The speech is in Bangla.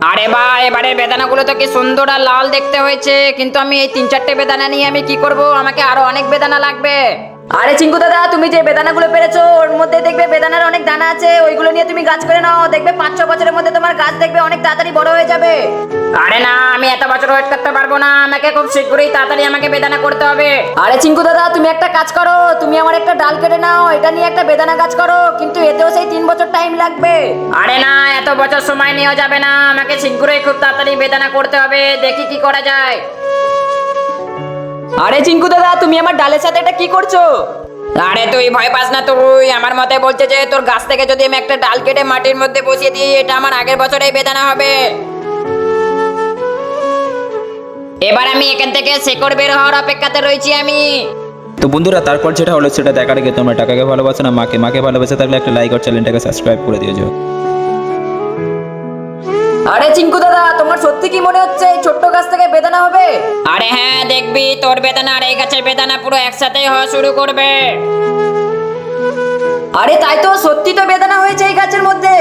আরে বা, এবারে বেদানাগুলো তো কি সুন্দর আর লাল দেখতে হয়েছে, কিন্তু আমি এই 3-4টে বেদানা নিয়ে আমি কি করব? আমাকে আরো অনেক বেদানা লাগবে। আরে চিঙ্কু দাদা, তুমি যে বেদানাগুলো পেরেছো ওর মধ্যে দেখবে বেদানার অনেক দানা আছে, ওইগুলো নিয়ে তুমি গাছ করে নাও, দেখবে 5-6 বছরের মধ্যে তোমার গাছ দেখবে অনেক তাড়াতাড়ি বড় হয়ে যাবে। আরে না, আমি এত বছর ওয়েট করতে পারবো না, আমাকে খুব শীঘ্রই তাড়াতাড়ি আমাকে বেদানা করতে হবে। আরে চিঙ্কু দাদা, তুমি একটা কাজ করো, তুমি আমার একটা ডাল কেটে নাও, এটা নিয়ে একটা বেদানা গাছ করো, কিন্তু এতেও সেই 3 বছর টাইম লাগবে। আরে না, এত বছর সময় নেওয়া যাবে না, আমাকে শীঘ্রই খুব তাড়াতাড়ি বেদানা করতে হবে, দেখি কি করা যায়। আরে চিঙ্কু দাদা, তুমি আমার ডালের সাথে এটা কি করছো? আরে তুই ভয় পাস না, তুই আমার মতে বলছে যে তোর গাছ থেকে যদি আমি একটা ডাল কেটে মাটির মধ্যে বসিয়ে দিই, এটা আমার আগের বছরেই বেদানা হবে। এবার আমি এখান থেকে শেকড় বের হওয়ার অপেক্ষাতে রয়েছি আমি। তো বন্ধুরা, তারপর যেটা হলো সেটা দেখার আগে তোমরা টাকাকে ভালোবাসো না মাকে ভালোবাসে থাকলে একটা লাইক আর চ্যানেলটাকে সাবস্ক্রাইব করে দিও। আরে চিঙ্কু দাদা, তোমার সত্যি কি মনে হচ্ছে এই ছোট্ট গাছ থেকে বেদানা হবে? আরে হ্যাঁ, দেখবি তোর বেদানা আর এই গাছের বেদানা পুরো একসাথেই হওয়া শুরু করবে। আরে তাই তো, সত্যি তো বেদানা হয়েছে এই গাছের মধ্যে।